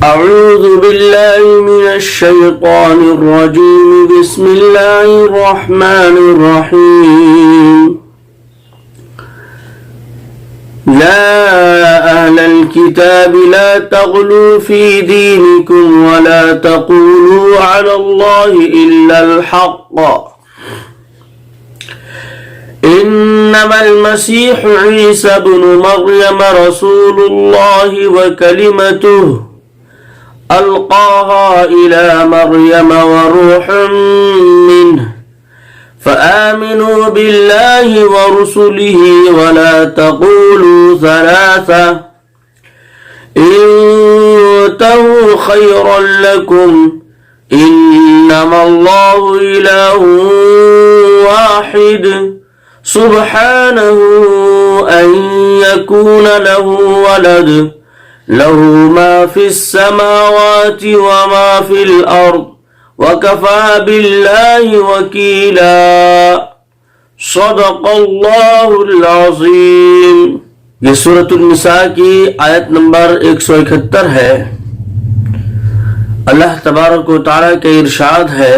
أعوذ بالله من الشيطان الرجيم بسم الله الرحمن الرحيم يا أهل الكتاب لا تغلوا في دينكم ولا تقولوا على الله إلا الحق إنما المسيح عيسى ابن مريم رسول الله وكلمته ألقاها إلى مريم وروح منه فآمنوا بالله ورسله ولا تقولوا ثلاثة انتهوا خيرا لكم إنما الله إله واحد سبحانه أن يكون له ولد له ما في السماوات وما في الأرض وكفى بالله وكيلا صدق اللہ العظیم۔ یہ سورۃ النساء کی آیت نمبر 171 ہے۔ اللہ تبارک و تعالیٰ کا ارشاد ہے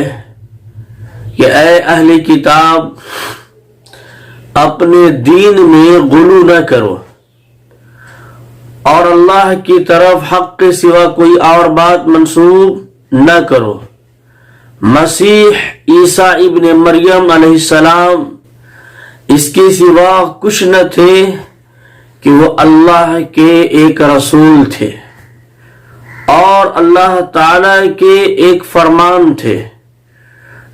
کہ اے اہل کتاب اپنے دین میں غلو نہ کرو اور اللہ کی طرف حق کے سوا کوئی اور بات منسوب نہ کرو۔ مسیح عیسیٰ ابن مریم علیہ السلام اس کے سوا کچھ نہ تھے کہ وہ اللہ کے ایک رسول تھے اور اللہ تعالیٰ کے ایک فرمان تھے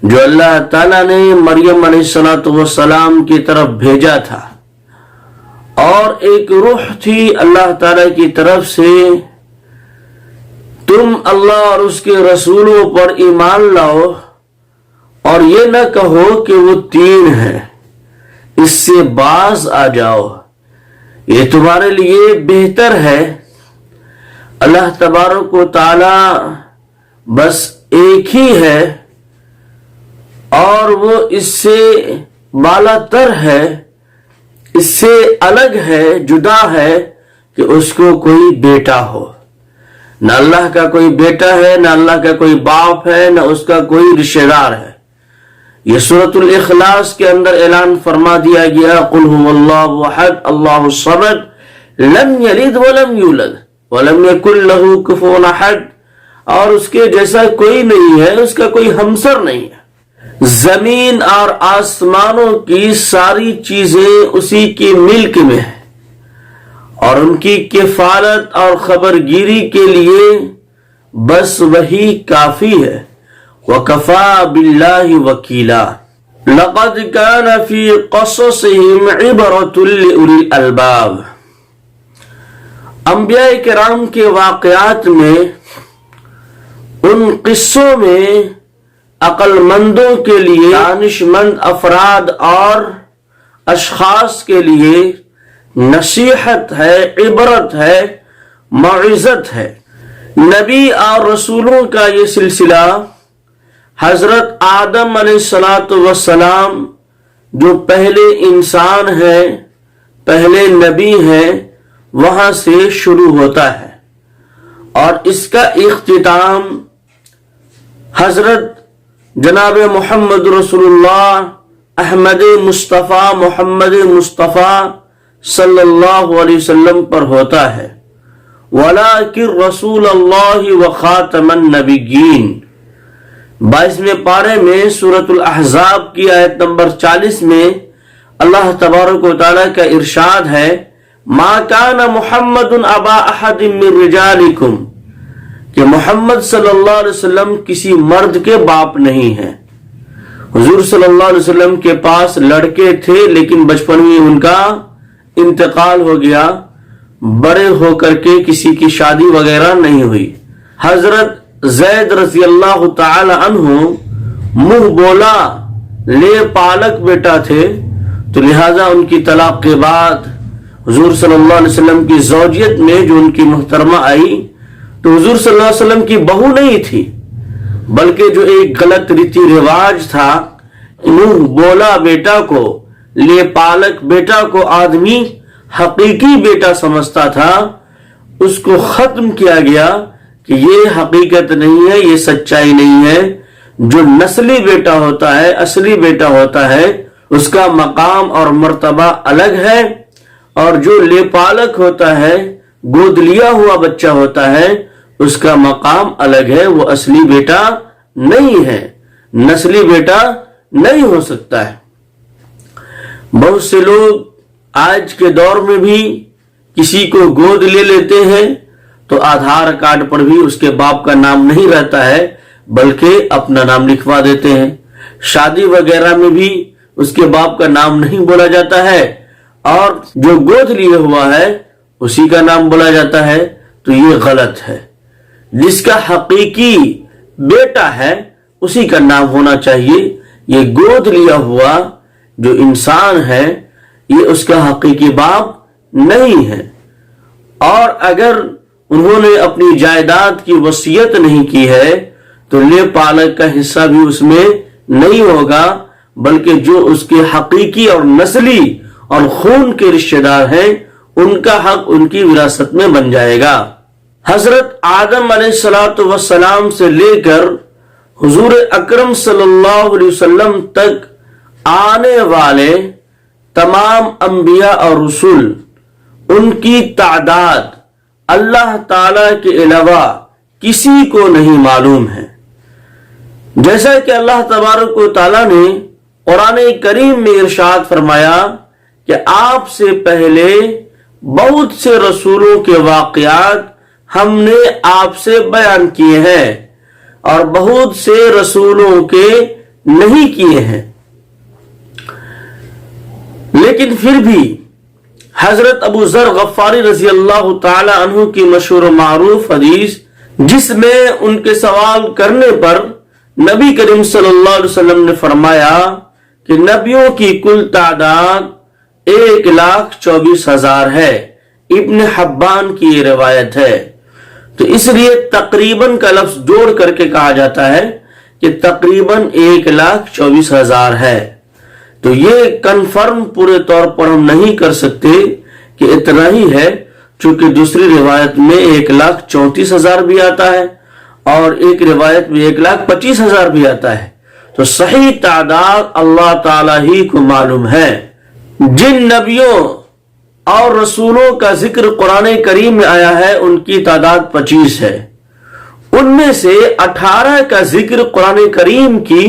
جو اللہ تعالیٰ نے مریم علیہ السلام کی طرف بھیجا تھا، اور ایک روح تھی اللہ تعالیٰ کی طرف سے۔ تم اللہ اور اس کے رسولوں پر ایمان لاؤ اور یہ نہ کہو کہ وہ تین ہیں، اس سے باز آ جاؤ، یہ تمہارے لیے بہتر ہے۔ اللہ تبارک و تعالی بس ایک ہی ہے اور وہ اس سے بالا تر ہے، اس سے الگ ہے، جدا ہے کہ اس کو کوئی بیٹا ہو۔ نہ اللہ کا کوئی بیٹا ہے، نہ اللہ کا کوئی باپ ہے، نہ اس کا کوئی رشتہ دار ہے۔ یہ سورۃ الاخلاص کے اندر اعلان فرما دیا گیا قل هو اللہ احد اللہ الصمد لم یلد ولم یولد ولم یکن له کفوا احد، اور اس کے جیسا کوئی نہیں ہے، اس کا کوئی ہمسر نہیں ہے۔ زمین اور آسمانوں کی ساری چیزیں اسی کی ملک میں ہیں اور ان کی کفالت اور خبرگیری کے لیے بس وہی کافی ہے۔ وَكَفَى بِاللَّهِ وَكِيلًا لَقَدْ كَانَ فِي قَصَصِهِمْ عِبْرَةٌ لِأُولِي الْأَلْبَابِ۔ انبیاء کرام کے واقعات میں، ان قصوں میں عقل مندوں کے لیے، دانش مند افراد اور اشخاص کے لیے نصیحت ہے، عبرت ہے، موعظت ہے۔ نبی اور رسولوں کا یہ سلسلہ حضرت آدم علیہ السلام جو پہلے انسان ہیں، پہلے نبی ہیں، وہاں سے شروع ہوتا ہے اور اس کا اختتام حضرت جناب محمد رسول اللہ احمد مصطفیٰ محمد مصطفیٰ صلی اللہ علیہ وسلم پر ہوتا ہے۔ وَلَٰكِن رسول اللہ وخاتم النبیین۔ 22ویں پارے میں سورۃ الاحزاب کی آیت نمبر 40 میں اللہ تبارک و تعالیٰ کا ارشاد ہے مَا كَانَ مُحَمَّدٌ أَبَا أَحَدٍ مِّن رِجَالِكُمْ، کہ محمد صلی اللہ علیہ وسلم کسی مرد کے باپ نہیں ہیں۔ حضور صلی اللہ علیہ وسلم کے پاس لڑکے تھے لیکن بچپن میں ان کا انتقال ہو گیا، بڑے ہو کر کے کسی کی شادی وغیرہ نہیں ہوئی۔ حضرت زید رضی اللہ تعالی عنہ منہ بولا لے پالک بیٹا تھے، تو لہٰذا ان کی طلاق کے بعد حضور صلی اللہ علیہ وسلم کی زوجیت میں جو ان کی محترمہ آئی تو حضور صلی اللہ علیہ وسلم کی بہو نہیں تھی، بلکہ جو ایک غلط ریتی رواج تھا، منہ بولا بیٹا کو، لے پالک بیٹا کو آدمی حقیقی بیٹا سمجھتا تھا، اس کو ختم کیا گیا کہ یہ حقیقت نہیں ہے، یہ سچائی نہیں ہے۔ جو نسلی بیٹا ہوتا ہے، اصلی بیٹا ہوتا ہے، اس کا مقام اور مرتبہ الگ ہے، اور جو لے پالک ہوتا ہے، گود لیا ہوا بچہ ہوتا ہے، اس کا مقام الگ ہے، وہ اصلی بیٹا نہیں ہے، نسلی بیٹا نہیں ہو سکتا ہے۔ بہت سے لوگ آج کے دور میں بھی کسی کو گود لے لیتے ہیں تو آدھار کارڈ پر بھی اس کے باپ کا نام نہیں رہتا ہے، بلکہ اپنا نام لکھوا دیتے ہیں۔ شادی وغیرہ میں بھی اس کے باپ کا نام نہیں بولا جاتا ہے، اور جو گود لیے ہوا ہے اسی کا نام بولا جاتا ہے، تو یہ غلط ہے۔ جس کا حقیقی بیٹا ہے اسی کا نام ہونا چاہیے۔ یہ گود لیا ہوا جو انسان ہے یہ اس کا حقیقی باپ نہیں ہے، اور اگر انہوں نے اپنی جائیداد کی وصیت نہیں کی ہے تو لے پالک کا حصہ بھی اس میں نہیں ہوگا، بلکہ جو اس کے حقیقی اور نسلی اور خون کے رشتہ دار ہیں ان کا حق ان کی وراثت میں بن جائے گا۔ حضرت آدم علیہ السلام سے لے کر حضور اکرم صلی اللہ علیہ وسلم تک آنے والے تمام انبیاء اور رسول، ان کی تعداد اللہ تعالی کے علاوہ کسی کو نہیں معلوم ہے۔ جیسا کہ اللہ تبارک و تعالی نے قرآن کریم میں ارشاد فرمایا کہ آپ سے پہلے بہت سے رسولوں کے واقعات ہم نے آپ سے بیان کیے ہیں اور بہت سے رسولوں کے نہیں کیے ہیں، لیکن پھر بھی حضرت ابو ذر غفاری رضی اللہ تعالی عنہ کی مشہور و معروف حدیث، جس میں ان کے سوال کرنے پر نبی کریم صلی اللہ علیہ وسلم نے فرمایا کہ نبیوں کی کل تعداد 1,24,000 ہے۔ ابن حبان کی یہ روایت ہے، تو اس لیے تقریباً کا لفظ جوڑ کر کے کہا جاتا ہے کہ تقریباً 1,24,000 ہے۔ تو یہ کنفرم پورے طور پر ہم نہیں کر سکتے کہ اتنا ہی ہے، چونکہ دوسری روایت میں 1,34,000 بھی آتا ہے اور ایک روایت میں 1,25,000 بھی آتا ہے۔ تو صحیح تعداد اللہ تعالی ہی کو معلوم ہے۔ جن نبیوں اور رسولوں کا ذکر قرآن کریم میں آیا ہے ان کی تعداد 25 ہے۔ ان میں سے 18 کا ذکر قرآن کریم کی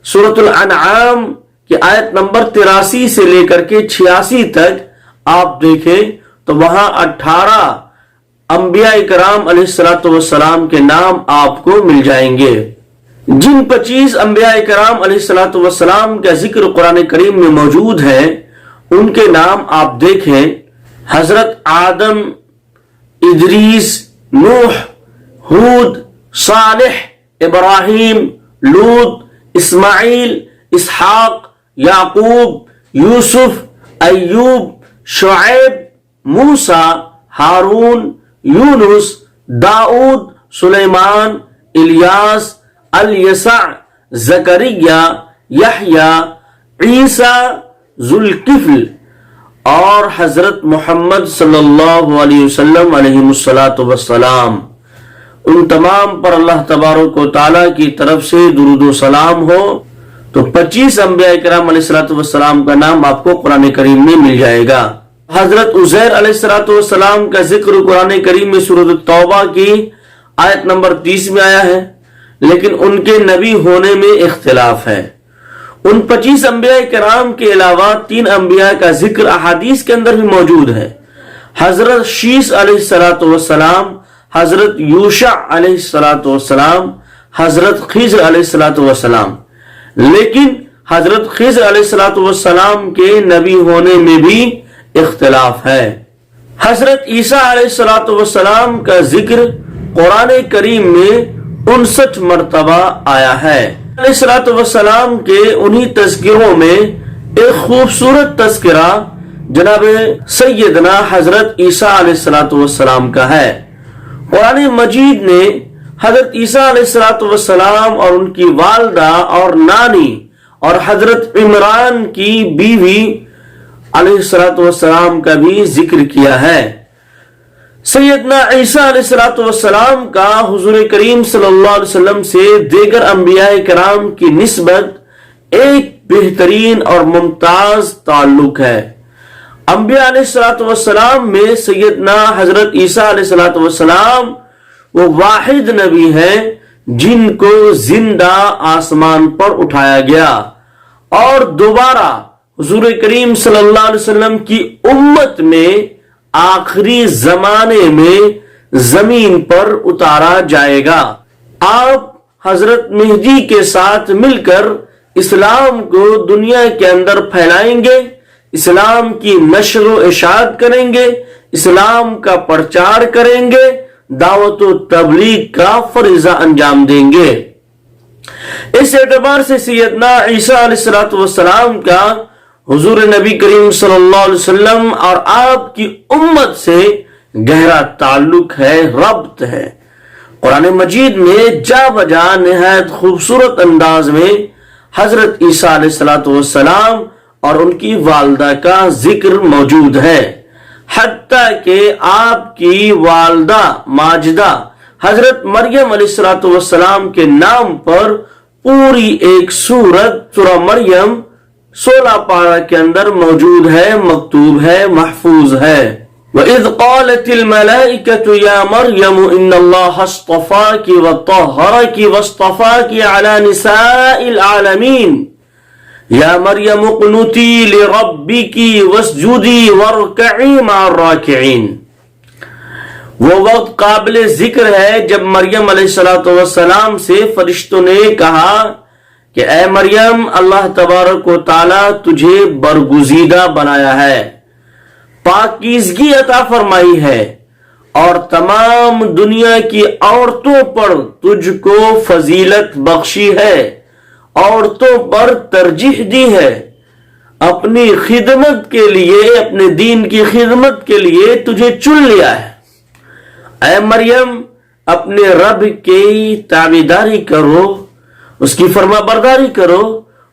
سورۃ الانعام کی آیت نمبر 83 سے لے کر کے 86 تک آپ دیکھیں تو وہاں 18 انبیاء کرام علیہ السلام کے نام آپ کو مل جائیں گے۔ جن 25 انبیاء کرام علیہ السلام کا ذکر قرآن کریم میں موجود ہے ان کے نام آپ دیکھیں، حضرت آدم، ادریس، نوح، ہود، صالح، ابراہیم، لوط، اسماعیل، اسحاق، یعقوب، یوسف، ایوب، شعیب، موسیٰ، ہارون، یونس، داؤد، سلیمان، الیاس، الیسع، زکریا، یحییٰ، عیسیٰ، ذوالکفل، اور حضرت محمد صلی اللہ علیہ وسلم علیہ السلام۔ ان تمام پر اللہ تبارک و تعالیٰ کی طرف سے درود و سلام ہو۔ تو 25 انبیاء کرام علیہ السلام کا نام آپ کو قرآن کریم میں مل جائے گا۔ حضرت عزیر علیہ السلام کا ذکر قرآن کریم میں سورۃ التوبہ کی آیت نمبر 30 میں آیا ہے، لیکن ان کے نبی ہونے میں اختلاف ہے۔ ان 25 انبیاء کرام کے علاوہ 3 انبیاء کا ذکر احادیث کے اندر بھی موجود ہے، حضرت شیس علیہ السلام، حضرت یوشع علیہ السلام، حضرت خضر علیہ السلام، لیکن حضرت خضر علیہ السلام کے نبی ہونے میں بھی اختلاف ہے۔ حضرت عیسیٰ علیہ السلام کا ذکر قرآن کریم میں 59 مرتبہ آیا ہے۔ علیہ السلام کے انہی تذکروں میں ایک خوبصورت تذکرہ جناب سیدنا حضرت عیسیٰ علیہ السلام کا ہے۔ قرآن مجید نے حضرت عیسیٰ علیہ السلام اور ان کی والدہ اور نانی اور حضرت عمران کی بیوی علیہ السلام کا بھی ذکر کیا ہے۔ سیدنا عیسیٰ علیہ السلام کا حضور کریم صلی اللہ علیہ وسلم سے دیگر انبیاء کرام کی نسبت ایک بہترین اور ممتاز تعلق ہے۔ انبیاء علیہ السلام میں سیدنا حضرت عیسیٰ علیہ السلام وہ واحد نبی ہیں جن کو زندہ آسمان پر اٹھایا گیا اور دوبارہ حضور کریم صلی اللہ علیہ وسلم کی امت میں آخری زمانے میں زمین پر اتارا جائے گا۔ آپ حضرت مہدی کے ساتھ مل کر اسلام کو دنیا کے اندر پھیلائیں گے، اسلام کی نشر و اشاعت کریں گے، اسلام کا پرچار کریں گے، دعوت و تبلیغ کا فریضہ انجام دیں گے۔ اس اعتبار سے سیدنا عیسیٰ علیہ السلام کا حضور نبی کریم صلی اللہ علیہ وسلم اور آپ کی امت سے گہرا تعلق ہے، ربط ہے۔ قرآن مجید میں جا بجا نہایت خوبصورت انداز میں حضرت عیسیٰ علیہ السلام اور ان کی والدہ کا ذکر موجود ہے، حتیٰ کہ آپ کی والدہ ماجدہ حضرت مریم علیہ السلام کے نام پر پوری ایک سورہ مریم 16 پارہ کے اندر موجود ہے، مکتوب ہے، محفوظ ہے۔ وَإِذْ قَالَتِ الْمَلَائِكَةُ يَا مَرْيَمُ إِنَّ اللَّهَ اصْطَفَاكِ وَطَهَّرَكِ وَاصْطَفَاكِ عَلَى نِسَاءِ الْعَالَمِينَ يَا مَرْيَمُ اقْنُتِي لِرَبِّكِ وَاسْجُدِي وَارْكَعِي مَعَ الرَّاكِعِينَ۔ وہ وقت قابل ذکر ہے جب مریم علیہ السلام سے فرشتوں نے کہا کہ اے مریم، اللہ تبارک و تعالی تجھے برگزیدہ بنایا ہے، پاکیزگی عطا فرمائی ہے اور تمام دنیا کی عورتوں پر تجھ کو فضیلت بخشی ہے، عورتوں پر ترجیح دی ہے، اپنی خدمت کے لیے، اپنے دین کی خدمت کے لیے تجھے چن لیا ہے۔ اے مریم، اپنے رب کی تابعداری کرو، اس کی فرما برداری کرو،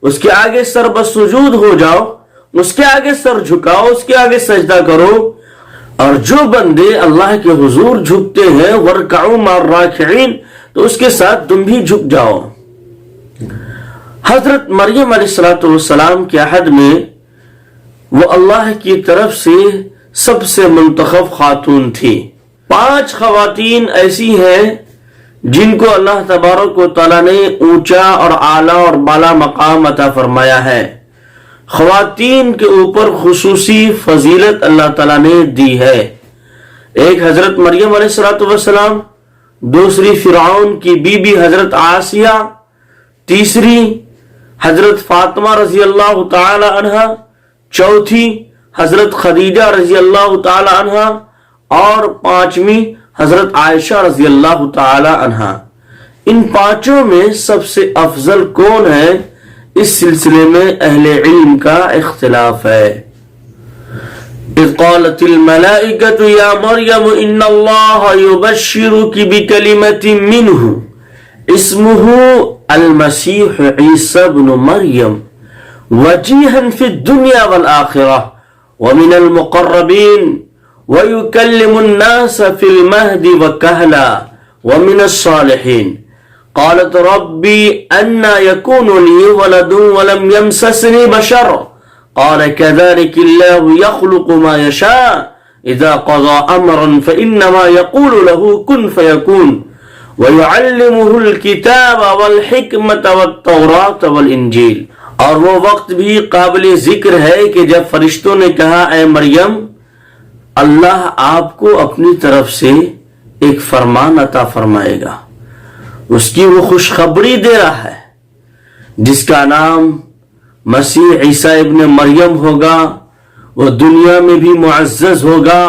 اس کے آگے سر بسجود ہو جاؤ، اس کے آگے سر جھکاؤ، اس کے آگے سجدہ کرو، اور جو بندے اللہ کے حضور جھکتے ہیں وَارْكَعُوا مَعَ الرَّاكِعِينَ، تو اس کے ساتھ تم بھی جھک جاؤ۔ حضرت مریم علیہ السلام کے عہد میں وہ اللہ کی طرف سے سب سے منتخب خاتون تھی۔ 5 خواتین ایسی ہیں جن کو اللہ تبارک و تعالیٰ نے اونچا اور اعلیٰ اور بالا مقام عطا فرمایا ہے۔ خواتین کے اوپر خصوصی فضیلت اللہ تعالیٰ نے دی ہے۔ ایک حضرت مریم علیہ السلام، دوسری فرعون کی بیوی حضرت عاسیہ، تیسری حضرت فاطمہ رضی اللہ تعالی عنہ، چوتھی حضرت خدیجہ رضی اللہ تعالی عنہ، اور 5ویں حضرت عائشہ رضی اللہ تعالی عنہ۔ ان 5 میں سب سے افضل کون ہے، اس سلسلے میں اہل علم کا اختلاف ہے۔ اذ قالت الملائکۃ یا مریم ان اللہ یبشرک بکلمۃ منہ اسمہ المسیح عیسی ابن مریم وجیہا فی الدنیا والآخرہ ومن المقربین وَيُكَلِّمُ النَّاسَ فِي الْمَهْدِ وَكَهْلًا وَمِنَ الصَّالِحِينَ قَالَتْ رَبِّي أَنَّى يَكُونُ لِي وَلَدٌ وَلَمْ يَمْسَسْنِي بَشَرٌ قَالَ كَذَلِكَ اللَّهُ يَخْلُقُ مَا يَشَاءُ إِذَا قَضَى أَمْرًا فَإِنَّمَا يَقُولُ لَهُ كُن فَيَكُونُ وَيُعَلِّمُهُ الْكِتَابَ وَالْحِكْمَةَ وَالتَّوْرَاةَ وَالْإِنْجِيلَ۔ اور وہ وقت بھی قابل ذکر ہے کہ جب فرشتوں نے کہا اے مریم، اللہ آپ کو اپنی طرف سے ایک فرمان عطا فرمائے گا، اس کی وہ خوشخبری دے رہا ہے، جس کا نام مسیح عیسیٰ ابن مریم ہوگا۔ وہ دنیا میں بھی معزز ہوگا،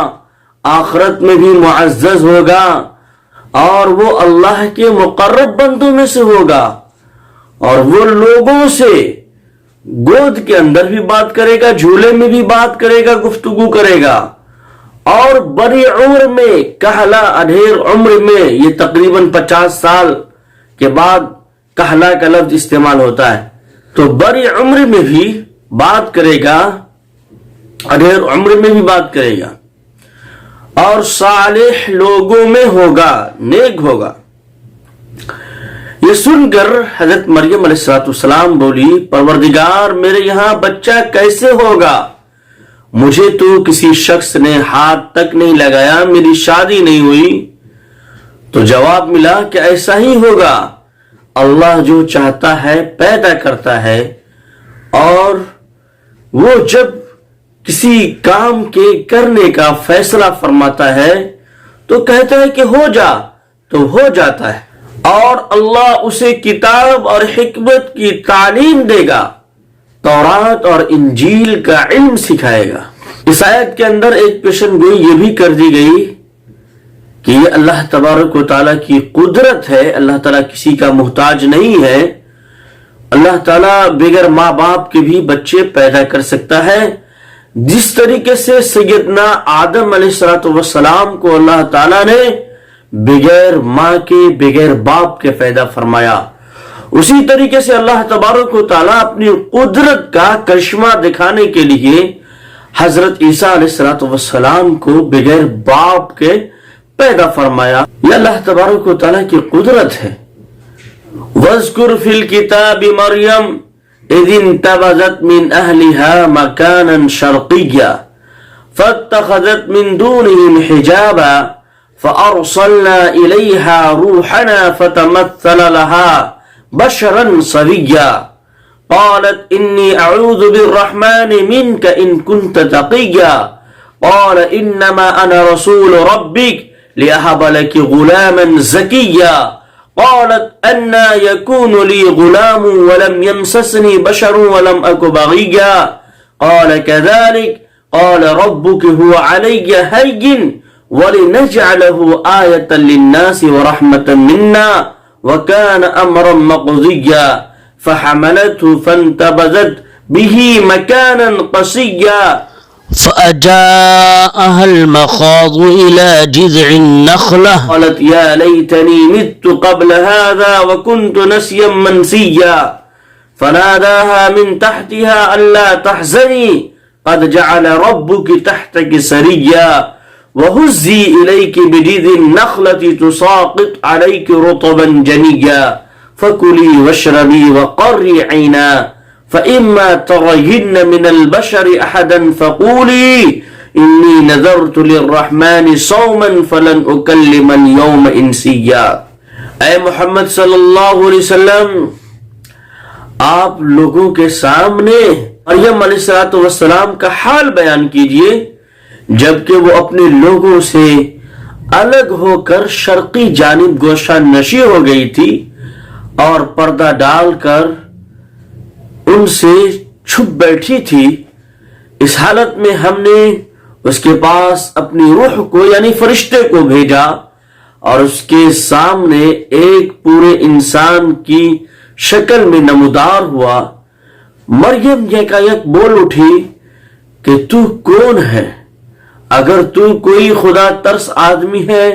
آخرت میں بھی معزز ہوگا، اور وہ اللہ کے مقرب بندوں میں سے ہوگا، اور وہ لوگوں سے گود کے اندر بھی بات کرے گا، جھولے میں بھی بات کرے گا، گفتگو کرے گا، اور بڑی عمر میں، کہلا ادھیر عمر میں، یہ تقریباً 50 سال کے بعد کہلا کا لفظ استعمال ہوتا ہے، تو بڑی عمر میں بھی بات کرے گا، ادھیر عمر میں بھی بات کرے گا۔ اور صالح لوگوں میں ہوگا، نیک ہوگا۔ یہ سن کر حضرت مریم علیہ السلام بولی، پروردگار میرے یہاں بچہ کیسے ہوگا؟ مجھے تو کسی شخص نے ہاتھ تک نہیں لگایا، میری شادی نہیں ہوئی۔ تو جواب ملا کہ ایسا ہی ہوگا، اللہ جو چاہتا ہے پیدا کرتا ہے، اور وہ جب کسی کام کے کرنے کا فیصلہ فرماتا ہے تو کہتا ہے کہ ہو جا تو ہو جاتا ہے، اور اللہ اسے کتاب اور حکمت کی تعلیم دے گا، تورات اور انجیل کا علم سکھائے گا۔ اس آیت کے اندر ایک پیشن گوئی یہ بھی کر دی گئی کہ یہ اللہ تبارک و تعالیٰ کی قدرت ہے، اللہ تعالیٰ کسی کا محتاج نہیں ہے، اللہ تعالیٰ بغیر ماں باپ کے بھی بچے پیدا کر سکتا ہے۔ جس طریقے سے سیدنا آدم علیہ السلام کو اللہ تعالیٰ نے بغیر ماں کے بغیر باپ کے پیدا فرمایا، اسی طریقے سے اللہ تبارک و تعالیٰ اپنی قدرت کا کرشمہ دکھانے کے لیے حضرت عیسیٰ علیہ السلام کو بغیر باپ کے پیدا فرمایا۔ یہ اللہ تبارک و تعالیٰ کی قدرت ہے۔ وَاذْكُرْ فِي الْكِتَابِ مَرْيَمَ إِذِ انْتَبَذَتْ مِنْ أَهْلِهَا مَكَانًا شَرْقِيًّا فَاتَّخَذَتْ مِنْ دُونِهِمْ حِجَابًا فَأَرْسَلْنَا إِلَيْهَا رُوحَنَا فَتَمَثَّلَ لَهَا بَشَرًا سَوِيًّا قالت إني أعوذ بالرحمن منك إن كنت تقيا قال إنما أنا رسول ربك لأهب لك غلاما زكيا قالت أنا يكون لي غلام ولم يمسسني بشر ولم أك بغيا قال كذلك قال ربك هو علي هين ولنجعله آية للناس ورحمة منا وكان أمرا مقضيا فحملته فانتبذت به مكانا قصيا فأجاءها المخاض إلى جذع النخلة قالت يا ليتني مت قبل هذا وكنت نسيا منسيا فناداها من تحتها ألا تحزني قد جعل ربك تحتك سريا وهزي إليك بجذع النخلة تساقط عليك رطبا جنيا فكلي واشربي وقري عينا فإما ترين من البشر أحدا فقولي إني نذرت للرحمن صوما فلن أكلم اليوم إنسيا۔ اے محمد صلی اللہ علیہ وسلم، آپ لوگوں کے سامنے مریم علیہ السلام کا حال بیان کیجئے جبکہ وہ اپنے لوگوں سے الگ ہو کر شرقی جانب گوشہ نشی ہو گئی تھی اور پردہ ڈال کر ان سے چھپ بیٹھی تھی۔ اس حالت میں ہم نے اس کے پاس اپنی روح کو یعنی فرشتے کو بھیجا اور اس کے سامنے ایک پورے انسان کی شکل میں نمودار ہوا۔ مریم یکایک بول اٹھی کہ تو کون ہے؟ اگر تو کوئی خدا ترس آدمی ہے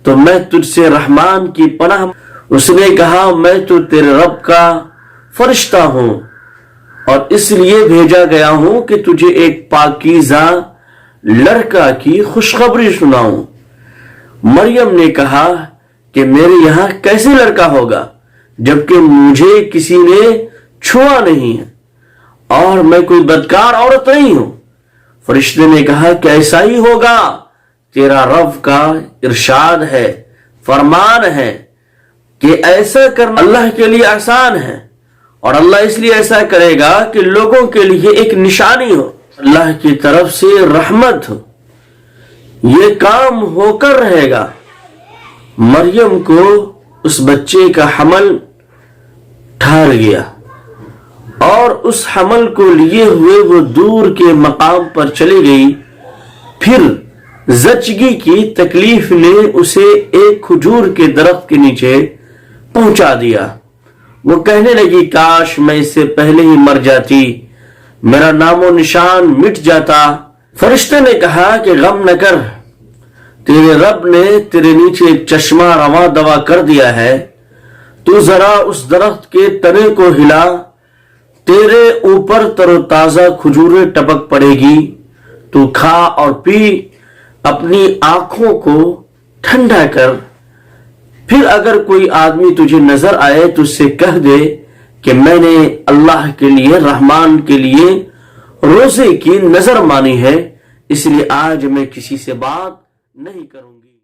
تو میں تجھ سے رحمان کی پناہ۔ اس نے کہا میں تو تیرے رب کا فرشتہ ہوں اور اس لیے بھیجا گیا ہوں کہ تجھے ایک پاکیزہ لڑکا کی خوشخبری سناؤں۔ مریم نے کہا کہ میرے یہاں کیسے لڑکا ہوگا جبکہ مجھے کسی نے چھوا نہیں ہے اور میں کوئی بدکار عورت نہیں ہوں۔ فرشتے نے کہا کہ ایسا ہی ہوگا، تیرا رب کا ارشاد ہے، فرمان ہے کہ ایسا کرنا اللہ کے لیے آسان ہے اور اللہ اس لیے ایسا کرے گا کہ لوگوں کے لیے ایک نشانی ہو، اللہ کی طرف سے رحمت ہو، یہ کام ہو کر رہے گا۔ مریم کو اس بچے کا حمل ٹھہر گیا اور اس حمل کو لیے ہوئے وہ دور کے مقام پر چلی گئی۔ پھر زچگی کی تکلیف نے اسے ایک کھجور کے درخت کے نیچے پہنچا دیا۔ وہ کہنے لگی کاش میں اس سے پہلے ہی مر جاتی، میرا نام و نشان مٹ جاتا۔ فرشتے نے کہا کہ غم نہ کر، تیرے رب نے تیرے نیچے ایک چشمہ رواں دوا کر دیا ہے، تو ذرا اس درخت کے تنے کو ہلا، تیرے اوپر تر و تازہ کھجوریں ٹپک پڑے گی، تو کھا اور پی، اپنی آنکھوں کو ٹھنڈا کر، پھر اگر کوئی آدمی تجھے نظر آئے تو اس سے کہہ دے کہ میں نے اللہ کے لیے، رحمان کے لیے روزے کی نظر مانی ہے، اس لیے آج میں کسی سے بات نہیں کروں گی۔